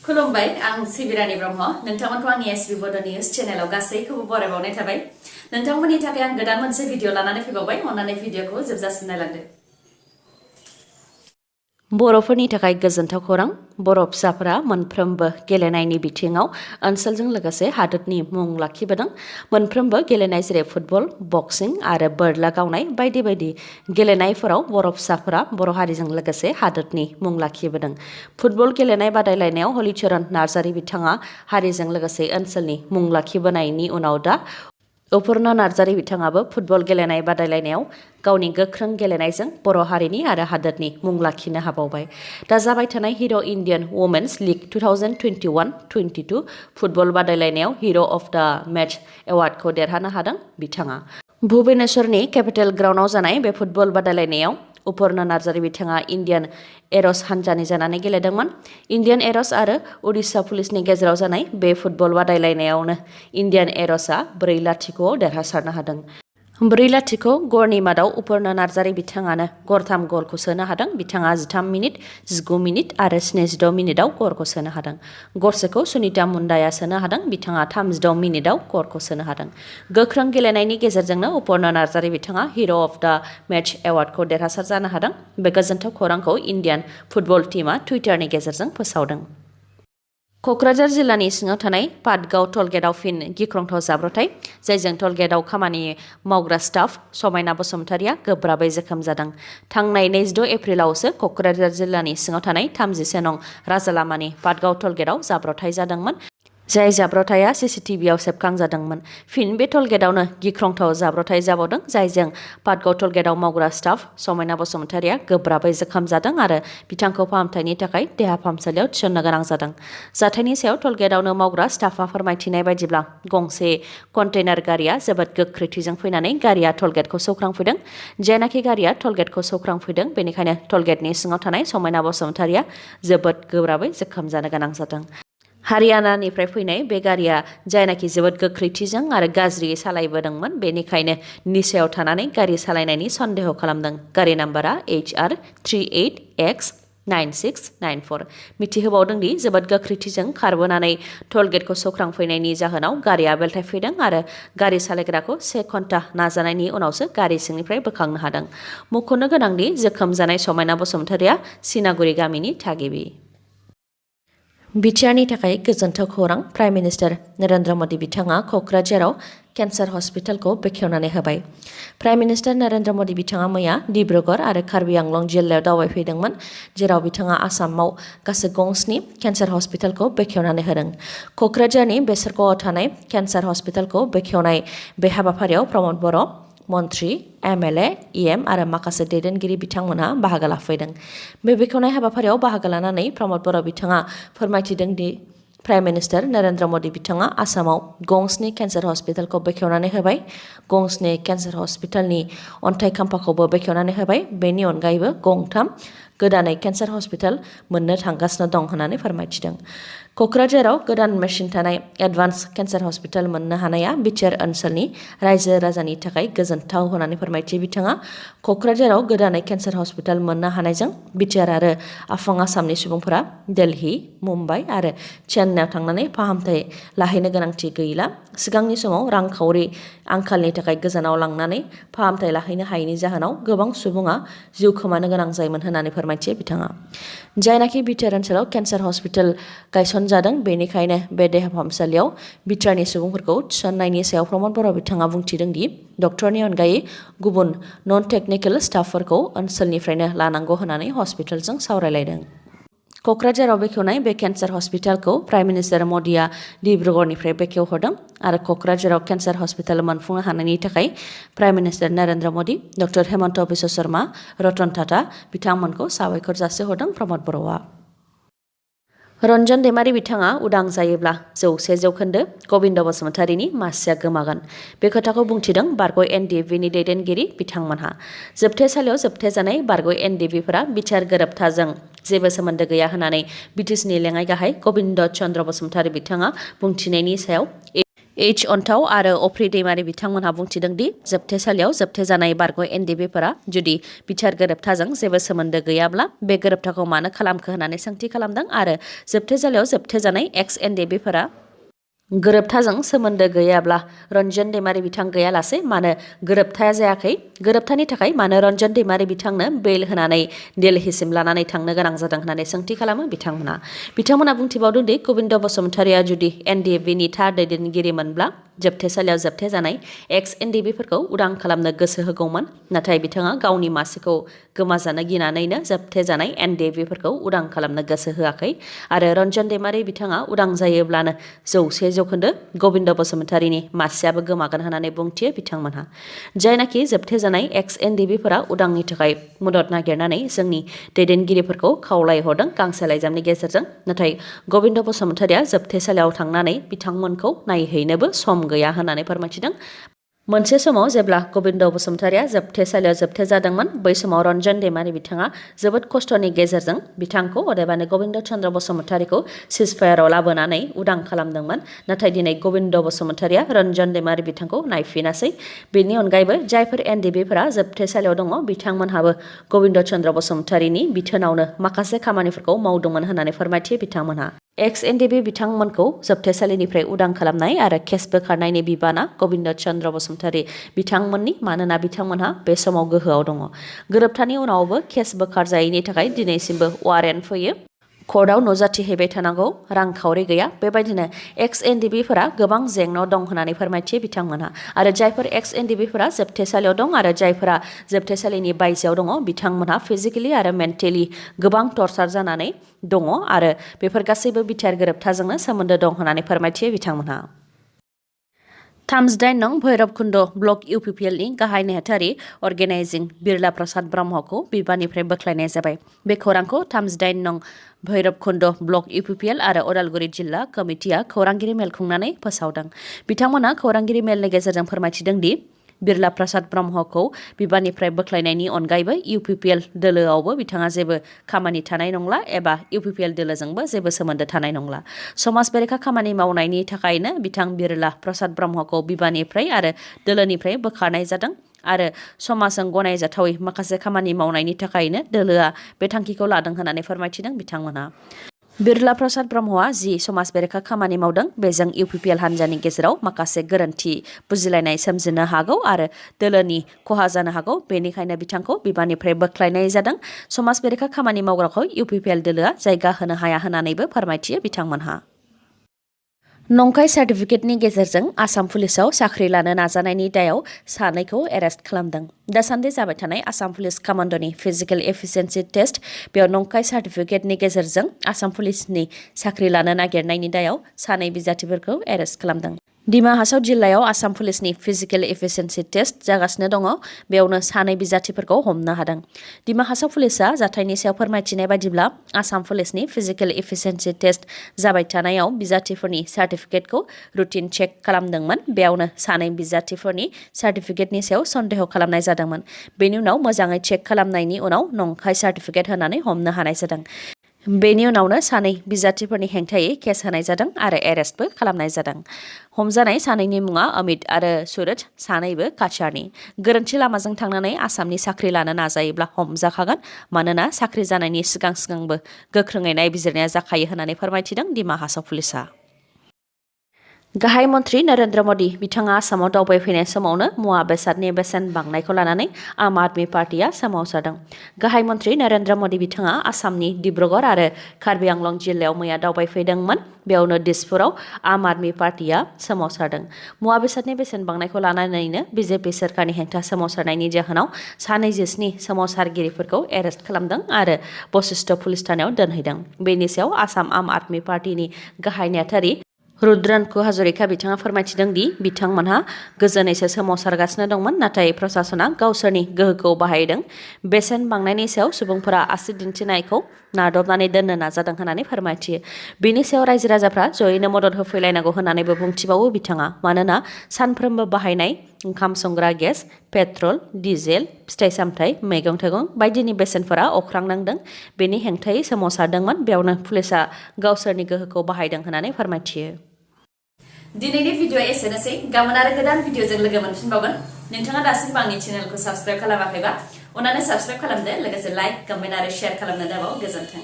खुलुमबाय आं सिबिरानि ब्रह्म नोंथांमोनखौ आंनि एसबि बड' निउज चेनेलाव गासैखौबो बरायबावनाय थाबाय नोंथांमोननि थाखाय आं गोदान मोनसे भिडिअ लानानै फैबावबाय अन्नानै भिडिअखौ जोबजासिम नायलांदो बर'फोरनि थाखाय गोजोनथाव खौरां बर' फिसाफोरा मोनफ्रोमबो गेलेनायनि बिथिङाव ओनसोलजों लोगोसे हादोरनि मुं लाखिबोदों मोनफ्रोमबो गेलेनाय जेरै फुटबल बक्सिं आरो बोरला गावनाय बायदि बायदि गेलेनायफोराव बर' फिसाफोरा बर' हारिजों लोगोसे हादोरनि मुं लाखिबोदों फुटबल गेलेनाय बादायलायनायाव हलिचरन नार्जारि बिथाङा हारिजों लोगोसे ओनसोलनि मुं लाखिबोनायनि उनाव दा अपुर्णा नार्जारि बिथाङाबो फुटबल गेलेनाय बादायलायनायाव गावनि गोख्रों गेलेनायजों बर' हारिनि आरो हादोरनि मुं लाखिनो हाबावबाय दा जाबाय थानाय हिर' इण्डियान वुमेन्स लिग 2021-22 फुटबल बादायलायनायाव हिर' अफ द मेच एवार्डखौ देरहानो हादों बिथाङा भुबनेश्वरनि केपिटेल ग्राउन्डआव जानाय बे फुटबल बादायलायनायाव अपुर्णा नार्जारि बिथाङा इण्डियान एर'स हानजानि जानानै गेलेदोंमोन इण्डियान एर'स आरो उडिशा पुलिसनि गेजेराव जानाय बे फुटबल बादायलायनायावनो इण्डियान एर'सआ 4-0 देरहासारनो हादों 4-0 गरनि मादाव अपुर्णा नार्जारि बिथाङानो गरथाम गलखौ सोनो हादों बिथाङा 13 मिनिट 19 मिनिट आरो 76 मिनिटआव गरखौ सोनो हादों गरसेखौ सुनिता मुन्डाया सोनो हादों बिथाङा 36 मिनिटआव गरखौ सोनो हादों गोख्रों गेलेनायनि गेजेरजोंनो अपुर्णा नार्जारि बिथाङा हिर' अफ द मेच एवार्डखौ देरहासार जानो हादों बे गोजोनथाव खौरांखौ इण्डियान फुटबल टीमआ टुइटारनि गेजेरजों फोसावदों क'क्राझार जिल्लानि सिङाव थानाय पाटगाव टलगेटआव फिन गिख्रंथाव जाब्रबथाय जायजों टलगेटआव खामानि मावग्रा स्टाफ समायना बसुमतारिया गोब्राबै जोखोम जादों थांनाय 26 एप्रिलावसो क'क्राझार जिल्लानि सिङाव थानाय 31 नं राजालामानि पाटगाव टलगेटआव जाब्रबथाय जादोंमोन जाय जाब्रबथाया सीसीटीवीआव सेबखांजादोंमोन फिन बे टलगेटआवनो गिख्रंथाव जाब्रबथाय जाबावदों जायजों पाटगाव टलगेटआव मावग्रा स्टाफ समायना बसुमतारिया गोब्राबै जोखोम जादों आरो बिथांखौ फाहामथायनि थाखाय देहा फाहामसालियाव थिसननो गोनां जादों जाथायनि सायाव टलगेटआवनो मावग्रा स्टाफआ फोरमायथिनाय बायदिब्ला गंसे कन्टेनार गारिया जोबोद गोख्रैथिजों फैनानै गारिया टलगेटखौ सौख्रांफैदों जेनाखि गारिया टलगेटखौ सौख्रांफैदों बेनिखायनो टलगेटनि सिङाव थानाय समायना बसुमतारिया जोबोद गोब्राबै जोखोम जानो गोनां जादों हारियानानिफ्राय फैनाय बे गारिया जायनाखि जोबोद गोख्रैथिजों आरो गाज्रियै सालायबोदोंमोन बेनिखायनो निसायाव थानानै गारि सालायनायनि सन्देह खालामदों गारि नाम्बारा HR 38X9694 मिथिहोबावदों दि जोबोद गोख्रैथिजों खारबोनानै टलगेटखौ सौख्रांफैनायनि जाहोनाव गारिया बेलथायफैदों आरो गारि सालायग्राखौ 1 घन्टा नाजानायनि उनावसो गारि सिंनिफ्राय बोखांनो हादों मख'नो गोनांदि जोखोम जानाय समायना बसुमतारिया सिनागुरि गामिनि थागिबि बिटिआरनि थाखाय गोजोनथाव खौरां प्राइम मिनिस्टार नरेन्द्र मदि बिथाङा क'क्राझाराव केन्सार हस्पिटालखौ बेखेवनानै होबाय प्राइम मिनिस्टार नरेन्द्र मदि बिथाङा मैया डिब्रुगड़ आरो कार्बि आंलं जिल्लायाव दावबायफैदोंमोन जेराव बिथाङा आसामाव गासै गंस्नि केन्सार हस्पिटालखौ बेखेवनानै होदों क'क्राझारनि बेसरगावआव थानाय केन्सार हस्पिटालखौ बेखेवनाय बे हाबाफारियाव प्रमद बर' मन्त्रि MLA EM आरो माखासे दैदेनगिरि बिथांमोनहा बाहागो लाफैदों बे बेखेवनाय हाबाफारियाव बाहागो लानानै प्रमद बर' बिथाङा फोरमायथिदों दि प्राइम मिनिस्टार नरेन्द्र मदि बिथाङा आसामाव गंस्नि केन्सार हस्पिटालखौ बेखेवनानै होबाय गंस्नि केन्सार हस्पिटालनि अन्थाइ खाम्फाखौबो बेखेवनानै होबाय बेनि अनगायैबो गंथाम गोदानै केन्सार हस्पिटाल मोननो थांगासिनो दं होननानै फोरमायथिदों क'क्राझाराव गोदान मेसिन थानाय एडभान्स केन्सार हस्पिटाल मोननो हानाया बिटिआर ओनसोलनि रायजो राजानि थाखाय गोजोनथाव होननानै फोरमायथि बिथाङा क'क्राझाराव गोदानै केन्सार हस्पिटाल मोननो हानायजों बिटिआर आरो आफां आसामनि सुबुंफोरा दिल्ली मुम्बाइ आरो चेन्नाइआव थांनानै फाहामथाय लाहैनो गोनांथि गैला सिगांनि समाव रांखावरि आंखालनि थाखाय गोजानाव लांनानै फाहामथाय लाहैनो हायैनि जाहोनाव गोबां सुबुङा जिउ खोमानो गोनां जायोमोन होननानै फोरमायथियो बिथाङा जायनाखि बिटिआर ओनसोलाव केन्सार हस्पिटाल गायसनजादों बेनिखायनो बे देहा फाहामसालियाव बिटिआरनि सुबुंफोरखौ थिसननायनि सायाव प्रमद बर' बिथाङा बुंथिदों दि डक्टरनि अनगायै गुबुन नन टेकनिकेल स्टाफफोरखौ ओनसोलनिफ्रायनो लानांगौ होननानै हस्पिटालजों सावरायलायदों क'क्राझाराव बेखेवनाय बे केन्सार हस्पिटालखौ प्राइम मिनिस्टार मदिया डिब्रुगड़निफ्राय बेखेवहरदों आरो क'क्राझाराव केन्सार हस्पिटाल मोनफुंनो हानायनि थाखाय prime minister Narendra Modi doctor Hemant Biswa Sharma Ratan Tata बिथांमोनखौ साबायखर जासिहरदों प्रमद बर'आ रन्जन दैमारि बिथाङा उदां जायोब्ला 100% गबिन्द बसुमतारिनि मासिया गोमागोन बे खोथाखौ बुंथिदों बारग' NDFBनि दैदेनगिरि बिथांमोनहा जोबथेसालियाव जोबथेजानाय बारग' NDFBफोरा बिचार गोरोबथाजों जेबो सोमोन्दो गैया होननानै बिटिसिनि लेङाइ गाहाय गबिन्द चन्द्र बसुमतारि बिथाङा बुंथिनायनि सायाव एच अन्थाव आरो अफ्रि दैमारि बिथांमोनहा बुंथिदों दि जोबथेसालियाव जोबथेजानाय बारग' एनडिबिफोरा जुदि बिथार गोरोबथाजों जेबो सोमोन्दो गैयाब्ला बे गोरोबथाखौ मानो खालामखो होननानै सोंथि खालामदों आरो जोबथेसालियाव जोबथेजानाय एक्स एनडिबिफोरा गोरोबथाजों सोमोन्दो गैयाब्ला रन्जन दैमारि बिथां गैयालासे मानो गोरोबथाया जायाखै गोरोबथानि थाखाय मानो रन्जन दैमारि बिथांनो बेल होनानै दिल्लीसिम लानानै थांनो गोनां जादों होननानै सोंथि खालामो बिथांमोना बुंथिबावदों दि गबिन्द बसुमतारिया जुदि एनडिएफबिनि थार दैदेनगिरिमोनब्ला जोबथेसालियाव जोबथेजानाय एक्स एनडिएफबिफोरखौ उदां खालामनो गोसो होगौमोन नाथाय बिथाङा गावनि मासिखौ गोमाजानो गिनानैनो जोबथेजानाय एनडिएफबिफोरखौ उदां खालामनो गोसो होआखै आरो रन्जन दैमारि बिथाङा उदां जायोब्लानो 100% गबिन्द बसुमतारिनि मासियाबो गोमागोन होननानै बुंथियो बिथांमोनहा जायनाखि जोबथेजानाय एक्स एनडिएफबिफोरा उदांनि थाखाय मदद नागिरनानै जोंनि दैदेनगिरिफोरखौ खावलायहरदों गांसे लाइजामनि गेजेरजों नाथाय गबिन्द बसुमतारिया जोबथेसालियाव थांनानै बिथांमोनखौ नायहैनोबो सम गैया होननानै फोरमायथिदों मोनसे समाव जेब्ला गबिन्द बसुमतारिया जोबथेसालियाव जोबथेजादोंमोन बै समाव रन्जन दैमारि बिथाङा जोबोद खस्थ'नि गेजेरजों बिथांखौ अदेबानि गबिन्द चन्द्र बसुमतारिखौ सिजफायाराव लाबोनानै उदां खालामदोंमोन नाथाय दिनै गबिन्द बसुमतारिया रन्जन दैमारि बिथांखौ नायफिनासै बेनि अनगायैबो जायफोर एनडिएफबिफोरा जोबथेसालियाव दङ बिथांमोनहाबो गबिन्द चन्द्र बसुमतारिनि बिथोनावनो माखासे खामानिफोरखौ मावदोंमोन होननानै फोरमायथियो बिथांमोनहा एक्स एनडिएफबि बिथांमोनखौ जोबथेसालिनिफ्राय उदां खालामनाय आरो केस बोखारनायनि बिबाना गबिन्द चन्द्र बसुमतारि बिथांमोननि मानोना बिथांमोनहा बे समाव गोहोआव दङ गोरोबथानि उनावबो केस बोखारजायैनि थाखाय दिनैसिमबो वारेन्ट फैयो कर्टआव नुजाथिहैबाय थानांगौ रांखावरि गैया बेबायदिनो एक्स एनडिएफबिफोरा गोबां जेंनायाव दं होननानै फोरमायथियो बिथांमोनहा आरो जायफोर एक्स एनडिएफबिफोरा जोबथेसालियाव दं आरो जायफोरा जोबथेसालिनि बायजोआव दङ बिथांमोनहा फिजिकेलि आरो मेन्टेलि गोबां टर्चार जानानै दङ आरो बेफोर गासैबो बिटिआर गोरोबथाजोंनो सोमोन्दो दं होननानै फोरमायथियो बिथांमोनहा 38 नं भैरबकुन्द ब्लक UPPLनि गाहाय नेहाथारि अर्गेनाइजिं बिरला प्रसाद ब्रह्मखौ बिबाननिफ्राय बोख्लायनाय जाबाय बे खौरांखौ 38 नं भैरबकुन्द ब्लक UPPL आरो उदालगुरि जिल्ला कमिटिया खौरांगिरि मेल खुंनानै फोसावदों बिथांमोना खौरांगिरि मेलनि गेजेरजों फोरमायथिदों दि बिरला प्रसाद ब्रह्मखौ बिबाननिफ्राय बोख्लायनायनि अनगायैबो UPPL दोलोआवबो बिथाङा जेबो खामानि थानाय नंला एबा UPPL दोलोजोंबो जेबो सोमोन्दो थानाय नंला समाज बेरेखा खामानि मावनायनि थाखायनो बिथां बिरला प्रसाद ब्रह्मखौ बिबाननिफ्राय आरो दोलोनिफ्राय बोखारनाय जादों आरो समाजजों गनायजाथावै माखासे खामानि मावनायनि थाखायनो दोलोआ बे थांखिखौ लादों होननानै फोरमायथिदों बिथांमोनहा बिरला प्रसाद ब्रह्मआ जि समाज बेरेखा खामानि मावदों बेजों UPPL हान्जानि गेजेराव माखासे गोरोन्थि बुजिलायनाय सोमजिनो हागौ आरो दोलोनि खहा जानो हागौ बेनिखायनो बिथांखौ बिबाननिफ्राय बोख्लायनाय जादों समाज बेरेखा खामानि मावग्राखौ UPPL दोलोआ जायगा होनो हाया होननानैबो फोरमायथियो बिथांमोनहा नंखाय सार्टिफिकेटनि गेजेरजों आसाम पुलिसाव साख्रि लानो नाजानायनि दायाव सानैखौ एरेस्ट खालामदों दासान्दि जाबाय थानाय आसाम पुलिस कामान्डनि फिजिकेल एफिसियेन्सि टेस्ट बेयाव नंखाय सार्टिफिकेटनि गेजेरजों आसाम पुलिसनि साख्रि लानो नागिरनायनि दायाव सानै बिजाथिफोरखौ एरेस्ट खालामदों दिमा हासाव जिल्लायाव आसाम पुलिसनि फिजिकेल एफिसियेन्सि टेस्ट जागासिनो दङ बेयावनो सानै बिजाथिफोरखौ हमनो हादों दिमा हासाव पुलिसा जाथायनि सायाव फोरमायथिनाय बायदिब्ला आसाम पुलिसनि फिजिकेल एफिसियेन्सि टेस्ट जाबाय थानायाव बिजाथिफोरनि सार्टिफिकेटखौ रुटिन चेक खालामदोंमोन बेयावनो सानै बिजाथिफोरनि सार्टिफिकेटनि सायाव सन्देह खालामनाय जादोंमोन बेनि उनाव मोजाङै चेक खालामनायनि उनाव नंखाय सार्टिफिकेट होनानै हमनो हानाय जादों बेनि उनावनो सानै बिजाथिफोरनि हेंथायै केस होनाय जादों आरो एरेस्टबो खालामनाय जादों हमजानाय सानैनि मुङा अमित आरो सुरज सानैबो काछारनि गोरोन्थि लामाजों थांनानै आसामनि साख्रि लानो नाजायोब्ला हमजाखागोन मानोना साख्रि जानायनि सिगांबो गोख्रोङै नायबिजिरनाया जाखायो होननानै फोरमायथिदों दिमा हासाव पुलिसा गाहाय मन्त्रि नरेन्द्र मदि बिथाङा आसामाव दावबायफैनाय समावनो मुवा बेसादनि बेसेन बांनायखौ लानानै आम आदमि पार्टिया सोमावसारदों गाहाय मन्त्रि नरेन्द्र मदि बिथाङा आसामनि डिब्रुगड़ आरो कार्बि आंलं जिल्लायाव मैया दावबायफैदोंमोन बेयावनो दिसपुराव आम आदमि पार्टिया सोमावसारदों मुवा बेसादनि बेसेन बांनायखौ लानानैनो बिजेपि सोरखारनि हेंथा सोमावसारनायनि जाहोनाव 27 सोमावसारगिरिफोरखौ एरेस्ट खालामदों आरो बशिष्ठ पुलिस थानायाव दोनहैदों बेनि सायाव आसाम आम आदमि पार्टिनि गाहाय नेहाथारि रुद्रन हाजरिका बिथाङा फोरमायथिदों दि बिथांमोनहा गोजोनैसो सोमावसारगासिनो दंमोन नाथाय प्रशासना गावसोरनि गोहोखौ बाहायदों बेसेन बांनायनि सायाव सुबुंफोरा आसि दिन्थिनायखौ नादबनानै दोननो नाजादों होननानै फोरमायथियो बेनि सायाव रायजो राजाफ्रा जयैनो मदद होफैलायनांगौ होननानैबो बुंथिबावो बिथाङा मानोना सानफ्रोमबो बाहायनाय ओंखाम संग्रा गेस पेट्रल डिजेल फिथाइ सामथाइ मैगं थाइगं बायदिनि बेसेनफोरा अख्रां नांदों बेनि हेंथायै सोमावसारदोंमोन बेयावनो पुलिसा गावसोरनि गोहोखौ बाहायदों होननानै फोरमायथियो दिनैनि भिडिअ एसेनोसै गाबोन आरो गोदान भिडिअजों लोगो मोनफिनबावगोन नोंथाङा दासिमबो आंनि चेनेलखौ साबस्क्राइब खालामाखैबा अन्नानै साबस्क्राइब खालामदो लोगोसे लाइक कमेन्ट आरो शेयार खालामनो दाबाव गोजोन्थों